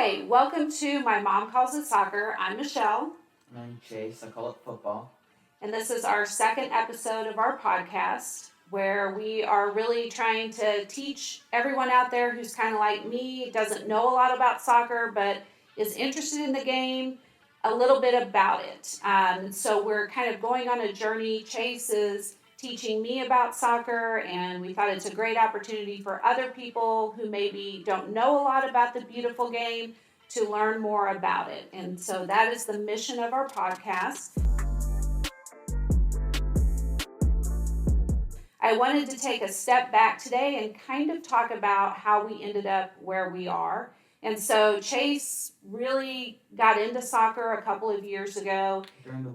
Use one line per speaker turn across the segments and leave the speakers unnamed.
Hi, welcome to My Mom Calls It Soccer. I'm Michelle.
And I'm Chase. I call it football.
And this is our second episode of our podcast where we are really trying to teach everyone out there who's kind of like me, doesn't know a lot about soccer, but is interested in the game, a little bit about it. So we're kind of going on a journey. Chase is teaching me about soccer, and we thought it's a great opportunity for other people who maybe don't know a lot about the beautiful game to learn more about it. And so that is the mission of our podcast. I wanted to take a step back today and kind of talk about how we ended up where we are. And so Chase really got into soccer a couple of years ago.
During the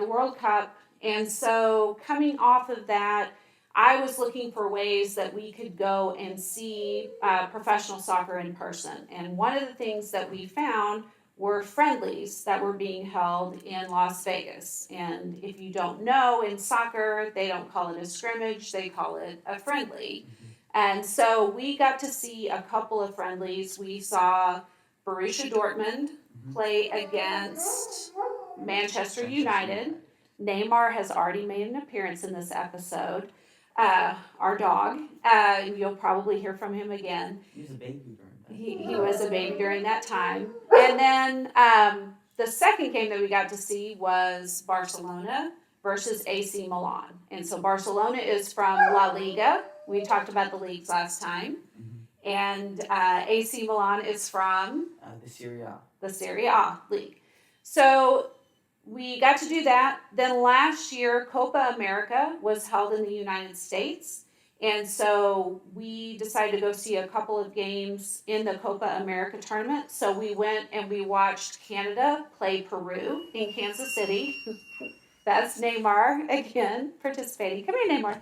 World
Cup. And so coming off of that, I was looking for ways that we could go and see professional soccer in person. And one of the things that we found were friendlies that were being held in Las Vegas. And if you don't know, in soccer, they don't call it a scrimmage, they call it a friendly.
Mm-hmm.
And so we got to see a couple of friendlies. We saw Borussia Dortmund play against Manchester United. Neymar has already made an appearance in this episode. Our dog, you'll probably hear from him again.
He was a baby during that.
He was a baby during that time. And then the second game that we got to see was Barcelona versus AC Milan. And so Barcelona is from La Liga. We talked about the leagues last time.
Mm-hmm.
And AC Milan is from
the Serie A.
The Serie A league. So we got to do that. Then last year, CopaAmerica was held in the United States. And so we decided to go see a couple of games in the CopaAmerica tournament. So we went and we watched Canada play Peru in Kansas City. That's Neymar again participating. Come here, Neymar.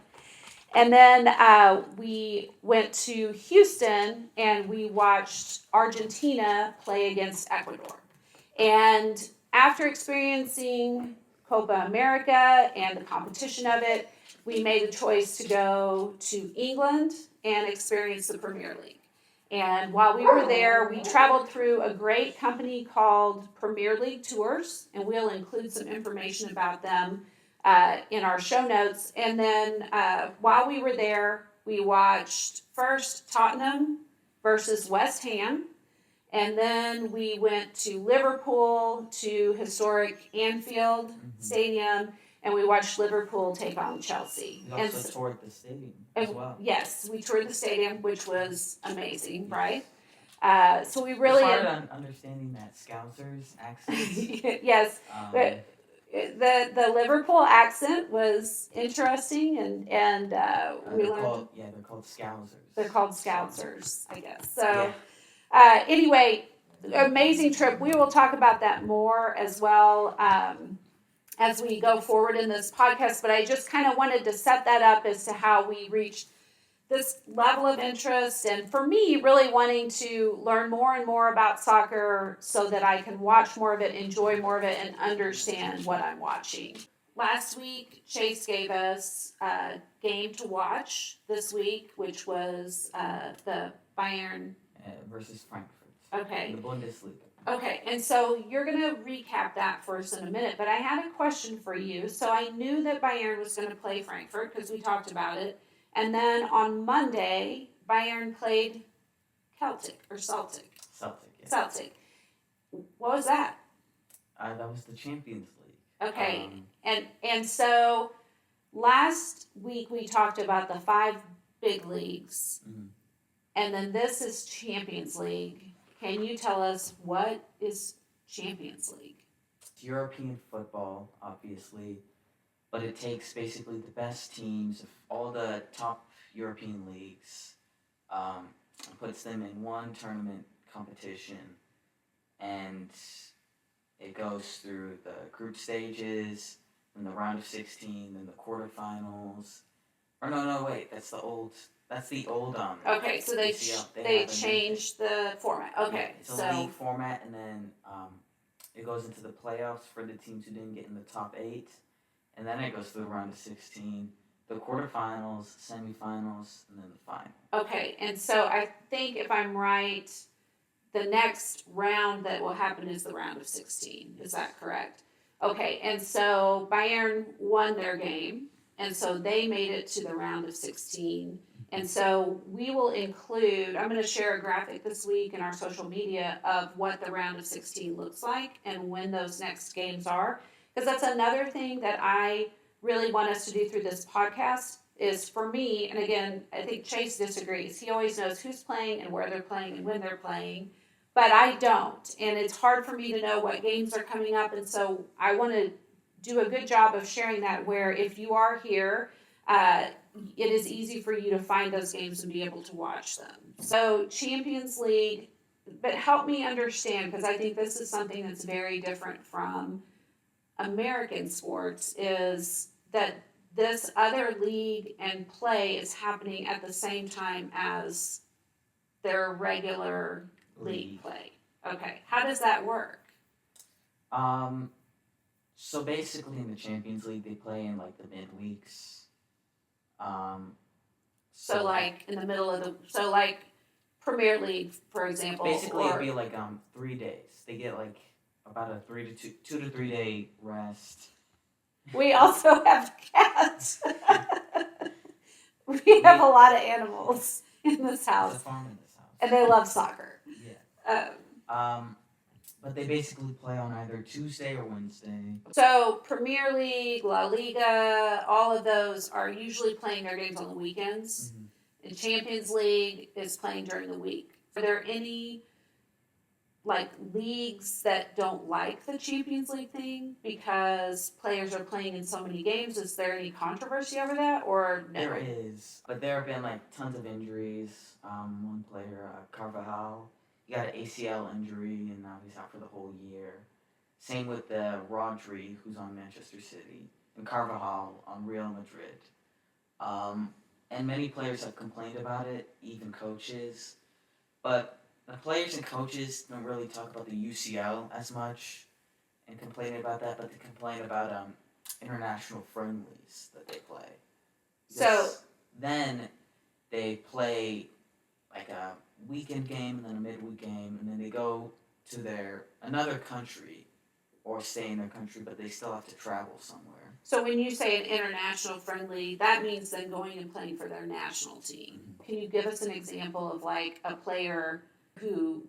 And then we went to Houston and we watched Argentina play against Ecuador. And after experiencing CopaAmerica and the competition of it, we made a choice to go to England and experience the Premier League. And while we were there, we traveled through a great company called Premier League Tours, and we'll include some information about them in our show notes. And then while we were there, we watched first Tottenham versus West Ham. And then we went to Liverpool, to historic Anfield Stadium, and we watched Liverpool take on Chelsea.
We also toured the stadium as well.
Yes, we toured the stadium, which was amazing, right? So we really...
It's hard on understanding that Scousers accent.
Yes. The Liverpool accent was interesting, and we learned...
They're called Scousers.
They're called Scousers, I guess. So... Yeah. Anyway, amazing trip. We will talk about that more as well as we go forward in this podcast, but I just kind of wanted to set that up as to how we reached this level of interest, and for me, really wanting to learn more and more about soccer so that I can watch more of it, enjoy more of it, and understand what I'm watching. Last week, Chase gave us a game to watch this week, which was the Bayern
versus Frankfurt.
Okay.
In the Bundesliga.
Okay, and so you're going to recap that for us in a minute, but I had a question for you. So I knew that Bayern was going to play Frankfurt because we talked about it. And then on Monday, Bayern played Celtic.
Celtic, yeah.
Celtic. What was that?
That was the Champions League.
Okay, and so last week we talked about the 5 big leagues. Mm-hmm. And then this is Champions League. Can you tell us what is Champions League?
It's European football, obviously, but it takes basically the best teams of all the top European leagues, and puts them in one tournament competition, and it goes through the group stages, then the round of 16, then the quarterfinals. Or no, wait, that's the old.
Okay, so they changed the format. Okay,
yeah, it's a league format, and then it goes into the playoffs for the teams who didn't get in the top 8, and then it goes through the round of 16, the quarterfinals, semifinals, and then the final.
Okay, and so I think if I'm right, the next round that will happen is the round of 16. Is that correct? Okay, and so Bayern won their game, and so they made it to the round of 16. And so we will include, I'm going to share a graphic this week in our social media of what the round of 16 looks like and when those next games are. Because that's another thing that I really want us to do through this podcast is for me, and again, I think Chase disagrees. He always knows who's playing and where they're playing and when they're playing. But I don't. And it's hard for me to know what games are coming up. And so I want to do a good job of sharing that where if you are here, it is easy for you to find those games and be able to watch them. So Champions League, but help me understand, because I think this is something that's very different from American sports, is that this other league and play is happening at the same time as their regular league play. Okay, how does that work?
So basically in the Champions League, they play in like the midweeks.
So like in the middle of so like Premier League, for example.
Basically, it'd be like 3 days. They get like about a 2 to 3 day rest.
We also have cats. We have a lot of animals in this
There's a
house,
farm in this house.
and they love soccer.
Yeah. But they basically play on either Tuesday or Wednesday.
So Premier League, La Liga, all of those are usually playing their games on the weekends.
Mm-hmm.
And Champions League is playing during the week. Are there any like leagues that don't like the Champions League thing because players are playing in so many games? Is there any controversy over that, or no?
There is, but there have been like tons of injuries. One player, Carvajal, he got an ACL injury and now he's out for the whole year. Same with Rodri, who's on Manchester City, and Carvajal on Real Madrid. And many players have complained about it, even coaches. But the players and coaches don't really talk about the UCL as much and complain about that, but they complain about international friendlies that they play.
So
then they play like a weekend game and then a midweek game, and then they go to another country or stay in their country, but they still have to travel somewhere.
So when you say an international friendly, that means then going and playing for their national team.
Mm-hmm.
Can you give us an example of like a player who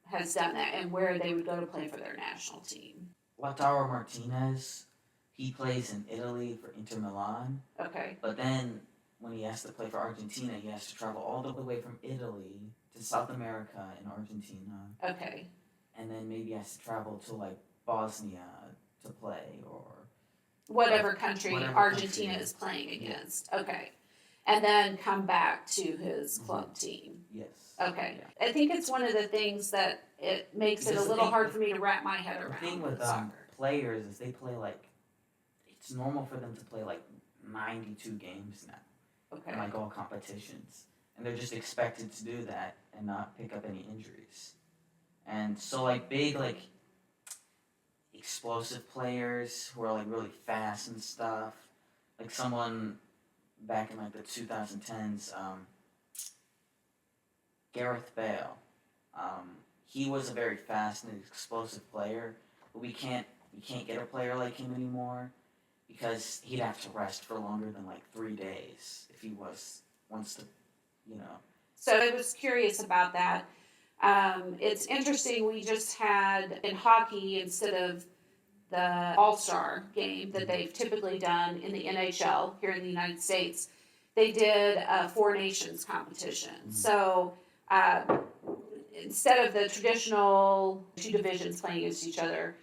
has done that and where they would go to play for their national team?
Lautaro Martinez, he plays in Italy for Inter Milan,
Okay.
but then when he has to play for Argentina, he has to travel all the way from Italy to South America in Argentina.
Okay.
And then maybe has to travel to like Bosnia to play or
Whatever country Argentina
country.
is playing against. Yeah. Okay. And then come back to his club team.
Yes.
Okay.
Yeah.
I think it's one of the things that it makes it a little hard for me to wrap my head around.
The thing with
soccer.
players is they play like, it's normal for them to play like 92 games now.
Okay.
In like all competitions. And they're just expected to do that and not pick up any injuries. And so like big like explosive players who are like really fast and stuff. Like someone back in like the 2010s, Gareth Bale. He was a very fast and explosive player, but we can't get a player like him anymore because he'd have to rest for longer than like 3 days if he wants to,
So I was curious about that. It's interesting, we just had in hockey, instead of the All-Star game that they've typically done in the NHL here in the United States, they did a Four Nations competition. Mm-hmm. So instead of the traditional two divisions playing against each other,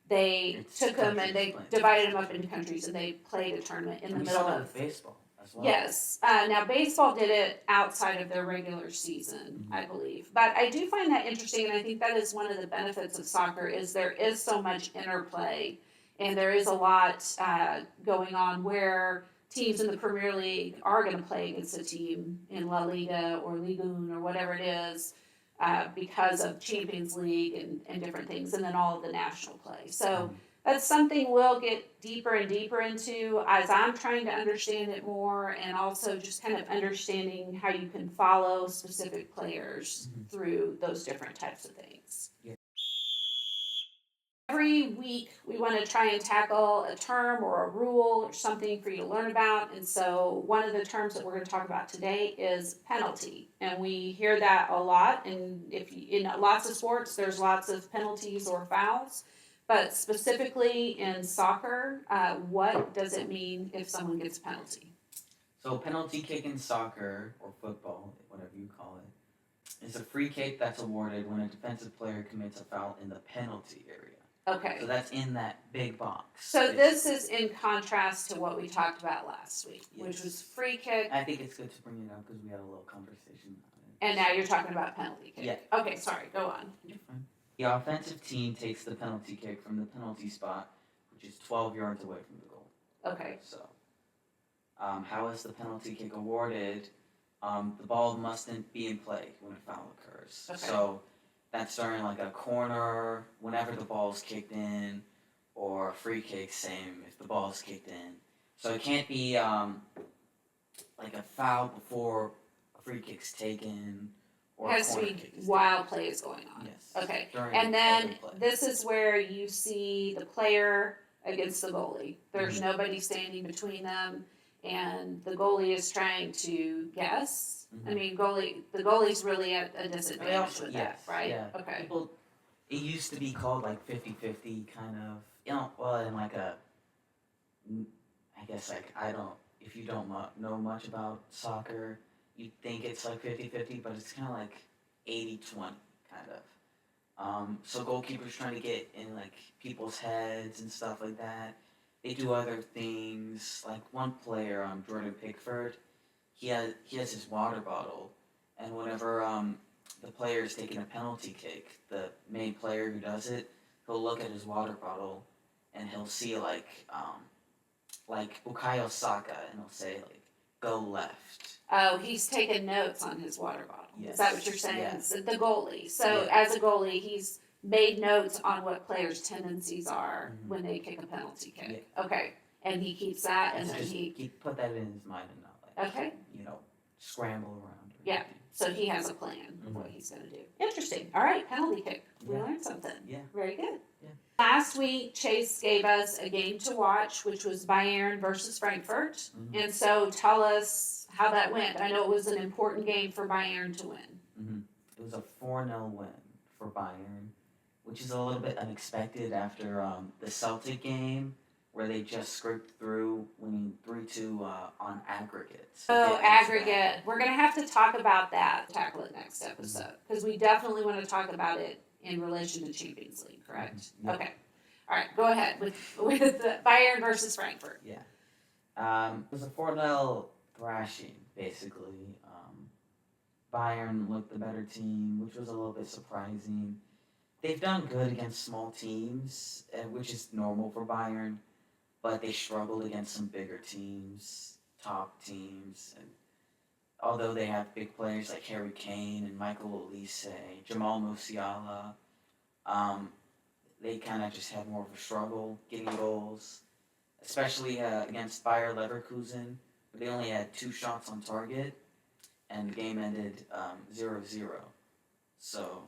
they took them and they divided them up into countries and they played a tournament in the middle of
baseball. Well.
Yes. Now, baseball did it outside of their regular season, I believe. But I do find that interesting, and I think that is one of the benefits of soccer is there is so much interplay, and there is a lot going on where teams in the Premier League are going to play against a team in La Liga or Ligue 1 or whatever it is because of Champions League and different things, and then all of the national play. So That's something we'll get deeper and deeper into as I'm trying to understand it more, and also just kind of understanding how you can follow specific players through those different types of things.
Yeah.
Every week, we want to try and tackle a term or a rule or something for you to learn about. And so, one of the terms that we're going to talk about today is penalty. And we hear that a lot. And if you, in lots of sports, there's lots of penalties or fouls. But specifically in soccer, what does it mean if someone gets a penalty?
So penalty kick in soccer or football, whatever you call it, is a free kick that's awarded when a defensive player commits a foul in the penalty area.
Okay.
So that's in that big box.
So this is in contrast to what we talked about last week, which was free kick.
I think it's good to bring it up because we had a little conversation on it.
And now you're talking about penalty kick.
Yeah.
Okay, sorry, go on.
You're fine. The offensive team takes the penalty kick from the penalty spot, which is 12 yards away from the goal.
Okay.
So, how is the penalty kick awarded? The ball mustn't be in play when a foul occurs.
Okay.
So, that's during like a corner, whenever the ball's kicked in, or a free kick, same if the ball's kicked in. So it can't be like a foul before a free kick's taken, or
It has
a
to
corner
be
kick is
while play is going on.
Yes.
Okay.
During
And then
open play.
this is where you see the player against the goalie. There's nobody standing between them, and the goalie is trying to guess. I mean, the goalie's really at a disadvantage with that, right?
Yeah.
Okay.
People, it used to be called like 50-50 kind of, well, in like a, I guess like, if you don't know much about soccer, you think it's like 50-50, but it's kind of like 80-20 kind of. So goalkeepers trying to get in like people's heads and stuff like that. They do other things, like one player, Jordan Pickford, he has his water bottle, and whenever the player is taking a penalty kick, the main player who does it, he'll look at his water bottle, and he'll see like Bukayo Saka, and he'll say like, go left.
Oh, he's taking notes on his water bottle.
Yes.
Is that what you're saying?
Yeah.
The goalie. So as a goalie, he's made notes on what players' tendencies are when they kick a penalty kick. Yeah. Okay. And he keeps that, and then
he put that in his mind and not like,
okay,
scramble around.
Yeah. So he has a plan of what he's going to do. Interesting. All right, penalty kick. We learned something.
Yeah.
Very good.
Yeah.
Last week, Chase gave us a game to watch, which was Bayern versus Frankfurt. And so tell us how that went. I know it was an important game for Bayern to win.
It was a 4-0 win for Bayern, which is a little bit unexpected after the Celtic game, where they just scraped through, winning 3-2 on aggregate. So
aggregate. We're going to have to talk about that, tackle it next episode, because we definitely want to talk about it in relation to Champions League, correct? Yeah. Okay. All right, go ahead with the Bayern versus Frankfurt.
Yeah. It was a 4-0 thrashing, basically. Bayern looked the better team, which was a little bit surprising. They've done good against small teams, which is normal for Bayern, but they struggled against some bigger teams, top teams. And although they have big players like Harry Kane and Michael Olise, Jamal Musiala, they kind of just had more of a struggle getting goals, especially against Bayer Leverkusen, where they only had 2 shots on target, and the game ended 0-0. So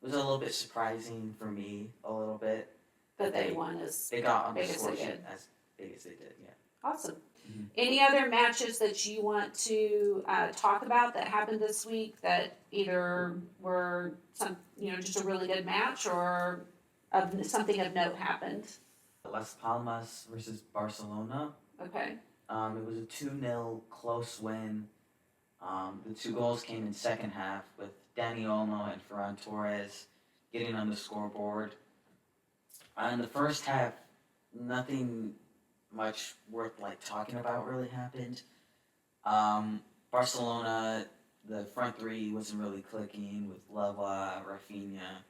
it was a little bit surprising for me, a little bit.
That they won as
they got on the
big as
score
they
sheet
did.
as big as they did, yeah.
Awesome. Any other matches that you want to talk about that happened this week that either were just a really good match or something of note happened?
Las Palmas versus Barcelona.
Okay.
It was a 2-0 close win. The 2 goals came in second half with Dani Olmo and Ferran Torres getting on the scoreboard. In the first half, nothing much worth talking about really happened. Barcelona, the front 3 wasn't really clicking with Leva, Rafinha,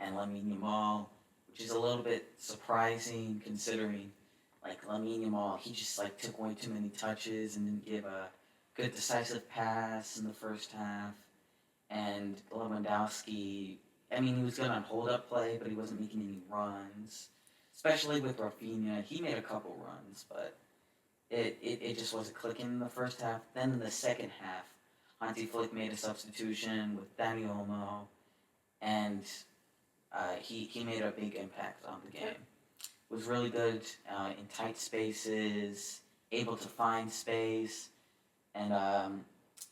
and Lamine Yamal, which is a little bit surprising considering Lamine Yamal, he just took away too many touches and didn't give a good decisive pass in the first half. And Lewandowski, he was good on hold-up play, but he wasn't making any runs. especially with Rafinha. He made a couple runs, but it just wasn't clicking in the first half. Then in the second half, Hansi Flick made a substitution with Dani Olmo, and he made a big impact on the game. Was really good in tight spaces, able to find space, and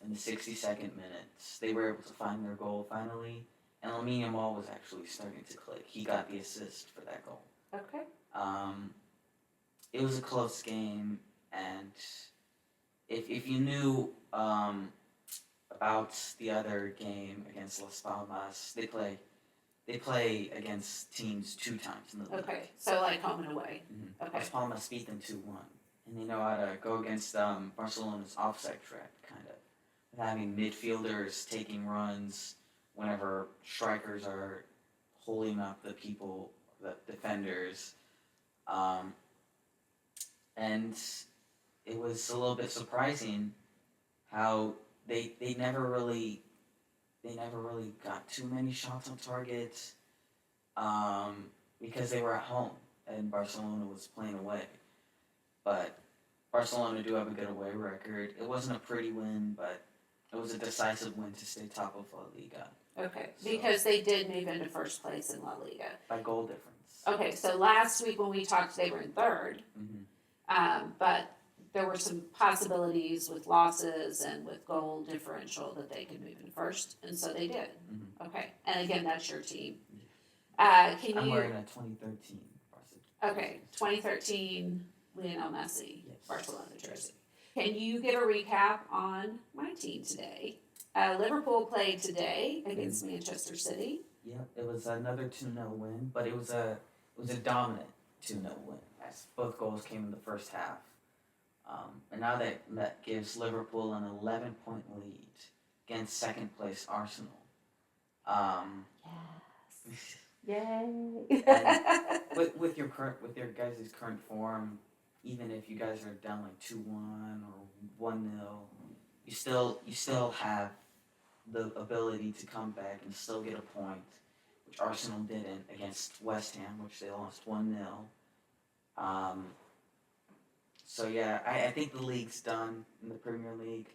in the 62nd minutes, they were able to find their goal finally. And Lamine Yamal was actually starting to click. He got the assist for that goal.
Okay.
It was a close game, and if you knew about the other game against Las Palmas, they play against teams 2 times in the league.
Okay. So like home and away.
Mm-hmm.
Okay.
Las Palmas beat them 2-1, and they know how to go against Barcelona's offside trap, kind of having midfielders taking runs whenever strikers are holding up the defenders. And it was a little bit surprising how they never really got too many shots on target because they were at home and Barcelona was playing away. But Barcelona do have a good away record. It wasn't a pretty win, but it was a decisive win to stay top of La Liga.
Okay, because they did move into first place in La Liga.
By goal difference.
Okay, so last week when we talked, they were in third.
Mm-hmm.
But there were some possibilities with losses and with goal differential that they could move in first, and so they did.
Mm-hmm.
Okay, and again, that's your team.
I'm wearing a 2013 Barcelona.
Okay, 2013 Lionel Messi,
Yes.
Barcelona jersey. Can you give a recap on my team today? Liverpool played today against Manchester City.
Yeah, it was another 2-0 win, but it was a dominant 2-0 win, as both goals came in the first half. And now that gives Liverpool an 11-point lead against second place Arsenal.
Yes. Yay.
with your guys' current form, even if you guys are down like 2-1 or 1-0, you still have the ability to come back and still get a point, which Arsenal didn't against West Ham, which they lost 1-0. So yeah, I think the league's done in the Premier League.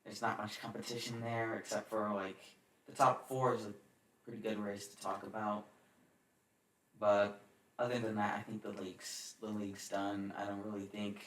There's not much competition there, except for like the top 4 is a pretty good race to talk about. But other than that, I think the league's done. I don't really think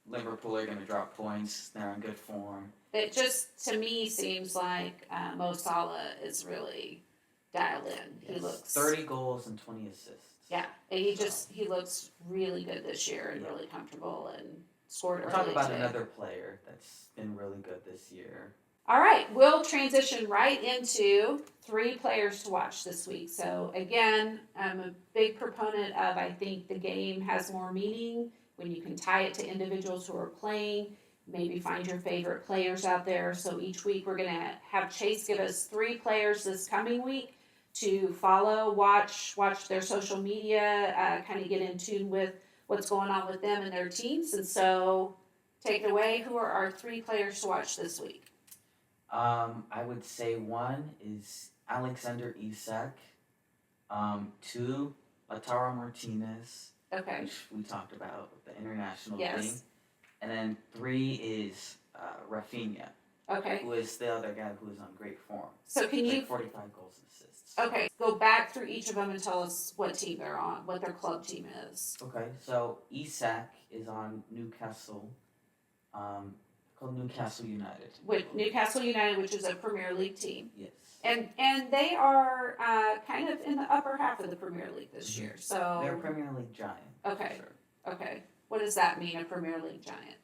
Liverpool are going to drop points. They're in good form.
It just, to me, seems like Mo Salah is really dialed in.
Yes.
He looks
30 goals and 20 assists.
Yeah, and he looks really good this year and really comfortable and scored
We'll
early
talk about
today.
another player that's been really good this year.
All right, we'll transition right into 3 players to watch this week. So again, I'm a big proponent of, I think the game has more meaning when you can tie it to individuals who are playing. Maybe find your favorite players out there. So each week we're going to have Chase give us 3 players this coming week to follow, watch their social media, kind of get in tune with what's going on with them and their teams. And so take it away. Who are our 3 players to watch this week?
I would say 1 is Alexander Isak. 2, Lautaro Martinez,
Okay.
which we talked about with the international
Yes.
thing. And then 3 is Rafinha,
Okay.
who is the other guy who is on great form.
So can you,
45 goals and assists.
okay, go back through each of them and tell us what team they're on, what their club team is.
Okay, so Isak is on Newcastle, called Newcastle United.
With Newcastle United, which is a Premier League team.
Yes.
And they are kind of in the upper half of the Premier League this year. So
They're a Premier League giant.
Okay.
For sure.
Okay. What does that mean, a Premier League giant?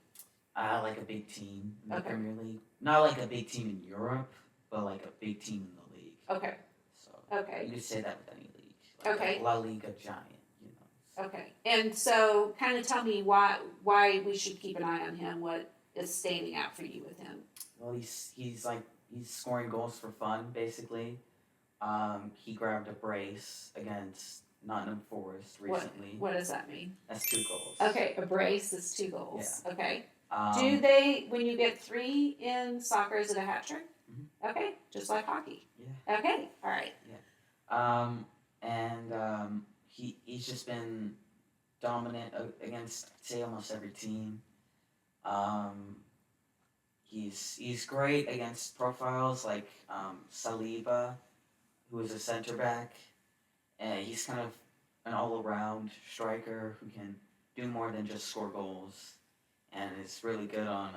Like a big team in the
Okay.
Premier League. Not like a big team in Europe, but like a big team in the league.
Okay.
So
Okay.
you could say that with any league. Like
Okay.
a La Liga giant, you know. So.
Okay. And so kind of tell me why we should keep an eye on him. What is standing out for you with him?
Well, he's scoring goals for fun, basically. He grabbed a brace against Nottingham Forest recently.
What does that mean?
That's 2 goals.
Okay, a brace is 2 goals.
Yeah.
Okay.
Um,
Do they, when you get 3 in soccer, is it a hat trick?
Mhm.
Okay, just like hockey.
Yeah.
Okay, all right.
He's just been dominant against, say, almost every team. Um, he's great against profiles like Saliba, who is a center back. He's kind of an all-around striker who can do more than just score goals, and is really good on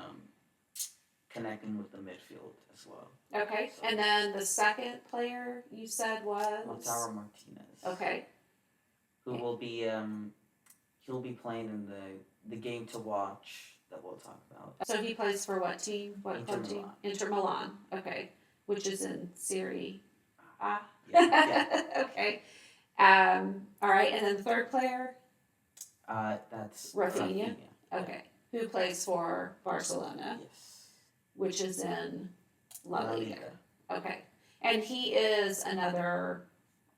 connecting with the midfield as well.
Okay,
So,
and then the second player you said was?
Lautaro Martinez.
Okay.
Who will be he'll be playing in the game to watch that we'll talk about.
So he plays for what team? What
Inter
club team?
Milan.
Inter Milan. Okay, which is in Serie A.
Yeah.
Okay. All right, and then the third player?
That's
Rafinha. Okay. Who plays for Barcelona,
Yes.
which is in La
La
Liga.
Liga.
Okay. And he is another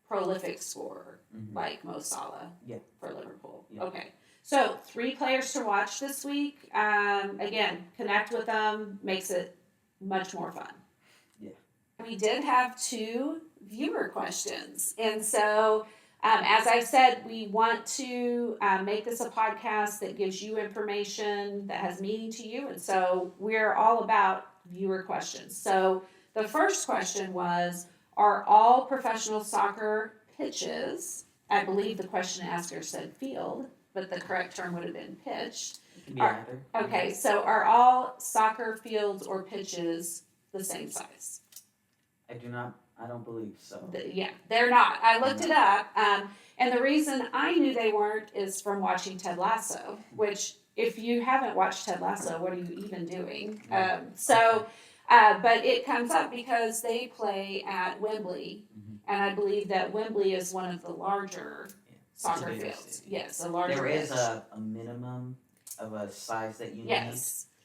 prolific scorer,
Mhm.
like Mo Salah
Yeah.
for Liverpool.
Yeah.
Okay. So 3 players to watch this week. Again, connect with them, makes it much more fun.
Yeah.
We did have 2 viewer questions. And so, as I said, we want to make this a podcast that gives you information that has meaning to you. And so we're all about viewer questions. So the first question was, are all professional soccer pitches, I believe the question asker said field, but the correct term would have been pitch.
It can be either.
Okay, so are all soccer fields or pitches the same size?
I don't believe so.
Yeah, they're not. I looked it up, and the reason I knew they weren't is from watching Ted Lasso, which if you haven't watched Ted Lasso, what are you even doing? But it comes up because they play at Wembley, and I believe that Wembley is one of the larger soccer fields. Yes, a larger.
There is
pitch.
a minimum of a size that you need,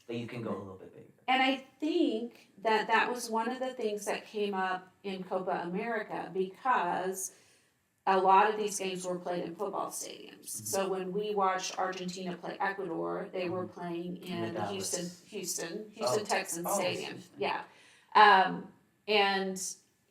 but you can go a little bit bigger.
And I think that was one of the things that came up in CopaAmerica because a lot of these games were played in football stadiums. Mm-hmm. So when we watched Argentina play Ecuador, they were playing in the Houston Texans Stadium. Yeah. And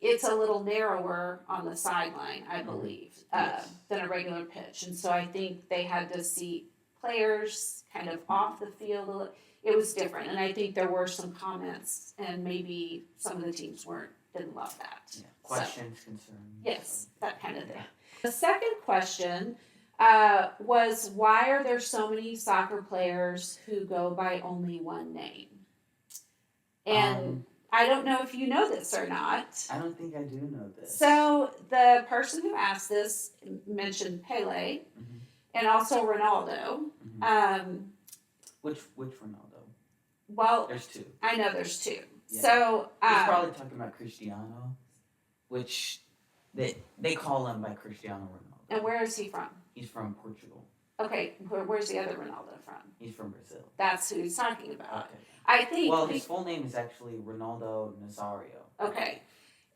it's a little narrower on the sideline, I believe, than a regular pitch. And so I think they had to see players kind of off the field. It was different. And I think there were some comments, and maybe some of the teams didn't love that.
Yeah. Questions, concerns.
Yes, that kind of thing. The second question was, why are there so many soccer players who go by only one name? And I don't know if you know this or not.
I don't think I do know this.
So the person who asked this mentioned Pele and also Ronaldo.
Which Ronaldo?
Well,
there's 2.
I know there's 2.
Yeah.
So
he's probably talking about Cristiano, which they call him by Cristiano Ronaldo.
And where is he from?
He's from Portugal.
Okay, where's the other Ronaldo from?
He's from Brazil.
That's who he's talking about.
Okay.
I think.
Well, his full name is actually Ronaldo Nazario.
Okay.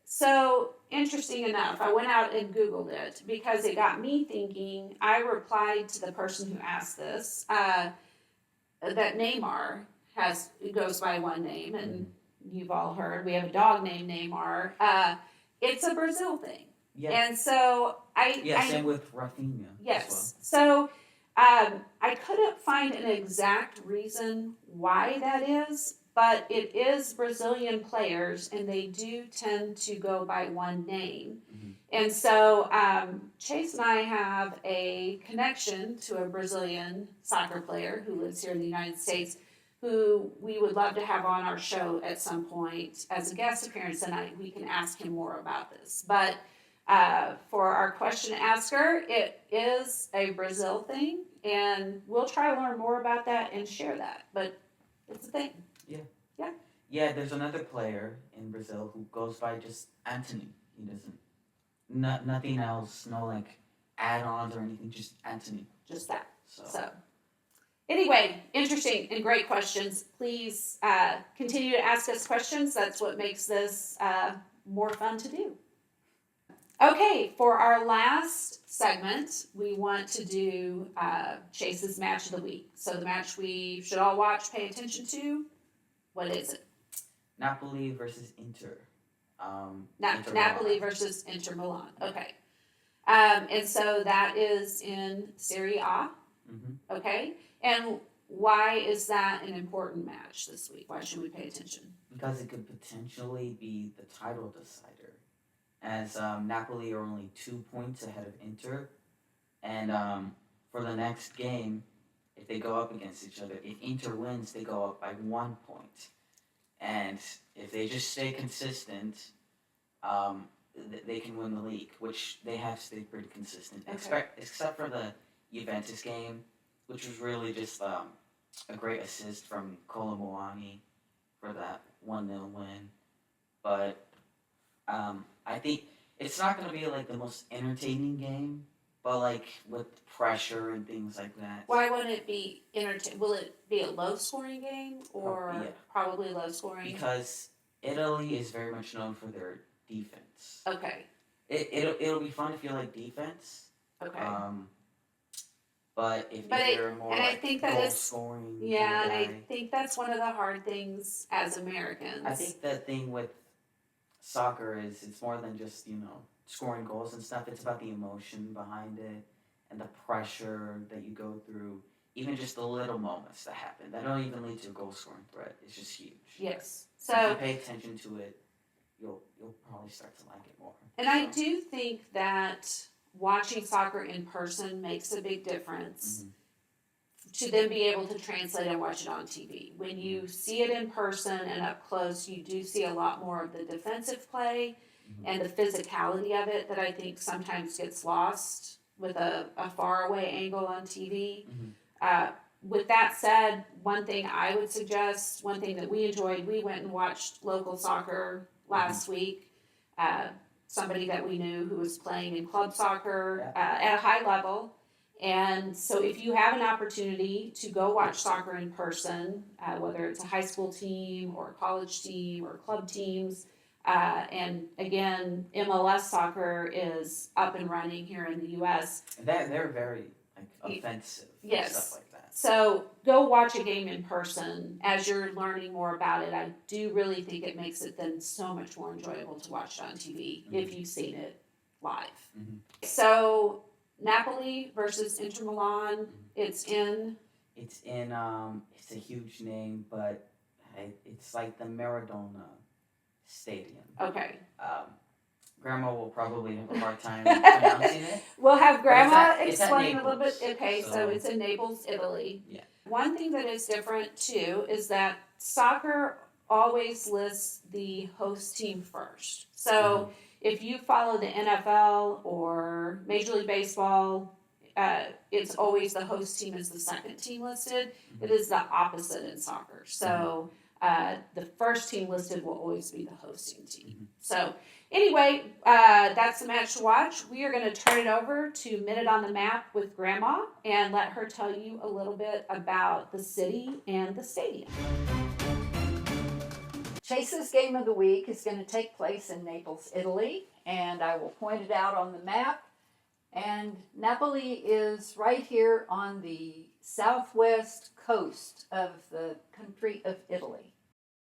So, interesting enough, I went out and Googled it because it got me thinking. I replied to the person who asked this that Neymar goes by one name, and you've all heard we have a dog named Neymar. It's a Brazil thing. Yeah. And so
same with Rafinha.
Yes. So I couldn't find an exact reason why that is, but it is Brazilian players, and they do tend to go by one name. Mm-hmm. And so Chase and I have a connection to a Brazilian soccer player who lives here in the United States, who we would love to have on our show at some point as a guest appearance, and we can ask him more about this. But for our question asker, it is a Brazil thing, and we'll try to learn more about that and share that. But it's a thing.
Yeah, there's another player in Brazil who goes by just Anthony. He doesn't, nothing else, no like add-ons or anything, just Anthony.
Just that. So anyway, interesting and great questions. Please continue to ask us questions. That's what makes this more fun to do. Okay, for our last segment, we want to do Chase's Match of the Week. So the match we should all watch, pay attention to, what is it?
Napoli versus Inter.
Napoli versus Inter Milan. Okay. And so that is in Serie A. Okay? And why is that an important match this week? Why should we pay attention?
Because it could potentially be the title decider, as Napoli are only 2 points ahead of Inter, and for the next game, if they go up against each other, if Inter wins, they go up by 1 point, and if they just stay consistent, they can win the league, which they have stayed pretty consistent,
Okay.
except for the Juventus game, which was really just a great assist from Colomuani for that 1-0 win. But I think it's not going to be like the most entertaining game, but like with pressure and things like that.
Why wouldn't it be entertaining? Will it be a low-scoring game or
Yeah.
probably low-scoring?
Because Italy is very much known for their defense.
Okay.
It'll be fun if you like defense.
Okay.
But if you're more
and I
like
think that
goal
is
scoring,
yeah, and
kind of
I think that's one of the hard things as Americans.
I think the thing with soccer is it's more than just scoring goals and stuff. It's about the emotion behind it and the pressure that you go through. Even just the little moments that happen that don't even lead to a goal scoring threat. It's just huge.
Yes.
So if you pay attention to it, you'll probably start to like it more.
And I do think that watching soccer in person makes a big difference to then be able to translate and watch it on TV. When you see it in person and up close, you do see a lot more of the defensive play and the physicality of it that I think sometimes gets lost with a far away angle on TV. With that said, one thing I would suggest, one thing that we enjoyed, we went and watched local soccer last week. Somebody that we knew who was playing in club soccer at a high level. And so if you have an opportunity to go watch soccer in person, whether it's a high school team or a college team or club teams, and again, MLS soccer is up and running here in the U.S.
They're very offensive and stuff like that.
So go watch a game in person as you're learning more about it. I do really think it makes it then so much more enjoyable to watch it on TV if you've seen it live. So Napoli versus Inter Milan. It's
a huge name, but it's like the Maradona Stadium.
Okay.
Grandma will probably have a hard time pronouncing it.
We'll have Grandma
it's
explain a little bit. Okay, so it's in Naples, Italy.
Yeah.
One thing that is different too is that soccer always lists the host team first. So if you follow the NFL or Major League Baseball, it's always the host team is the second team listed. It is the opposite in soccer. So the first team listed will always be the hosting team. So anyway, that's the match to watch. We are going to turn it over to Minute on the Map with Grandma and let her tell you a little bit about the city and the stadium.
Chase's game of the week is going to take place in Naples, Italy, and I will point it out on the map. And Napoli is right here on the southwest coast of the country of Italy.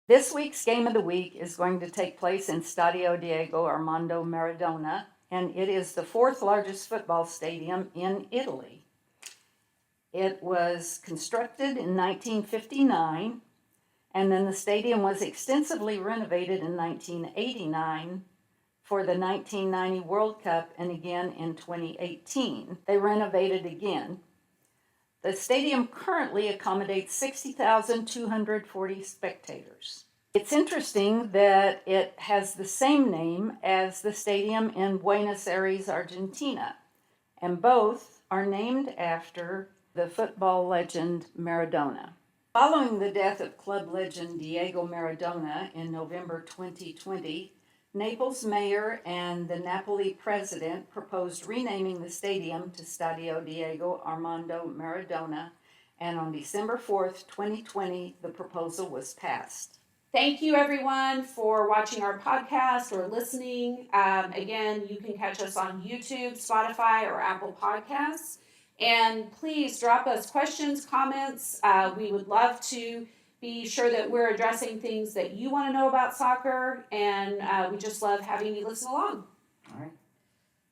This week's game of the week is going to take place in Stadio Diego Armando Maradona, and it is the fourth largest football stadium in Italy. It was constructed in 1959, and then the stadium was extensively renovated in 1989 for the 1990 World Cup and again in 2018. They renovated again. The stadium currently accommodates 60,240 spectators. It's interesting that it has the same name as the stadium in Buenos Aires, Argentina, and both are named after the football legend Maradona. Following the death of club legend Diego Maradona in November 2020, Naples mayor and the Napoli president proposed renaming the stadium to Stadio Diego Armando Maradona, and on December 4th, 2020, the proposal was passed.
Thank you, everyone, for watching our podcast or listening. Again, you can catch us on YouTube, Spotify, or Apple Podcasts. And please drop us questions, comments. We would love to be sure that we're addressing things that you want to know about soccer, and we just love having you listen along.
All right.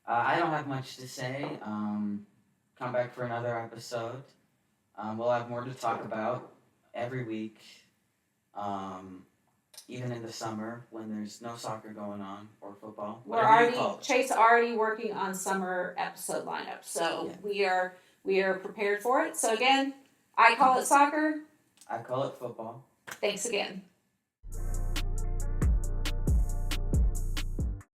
I don't have much to say. Come back for another episode. We'll have more to talk about every week, even in the summer when there's no soccer going on or football. Whatever you call it.
Chase already working on summer episode lineup, so
Yeah.
we are prepared for it. So again, I call it soccer.
I call it football.
Thanks again.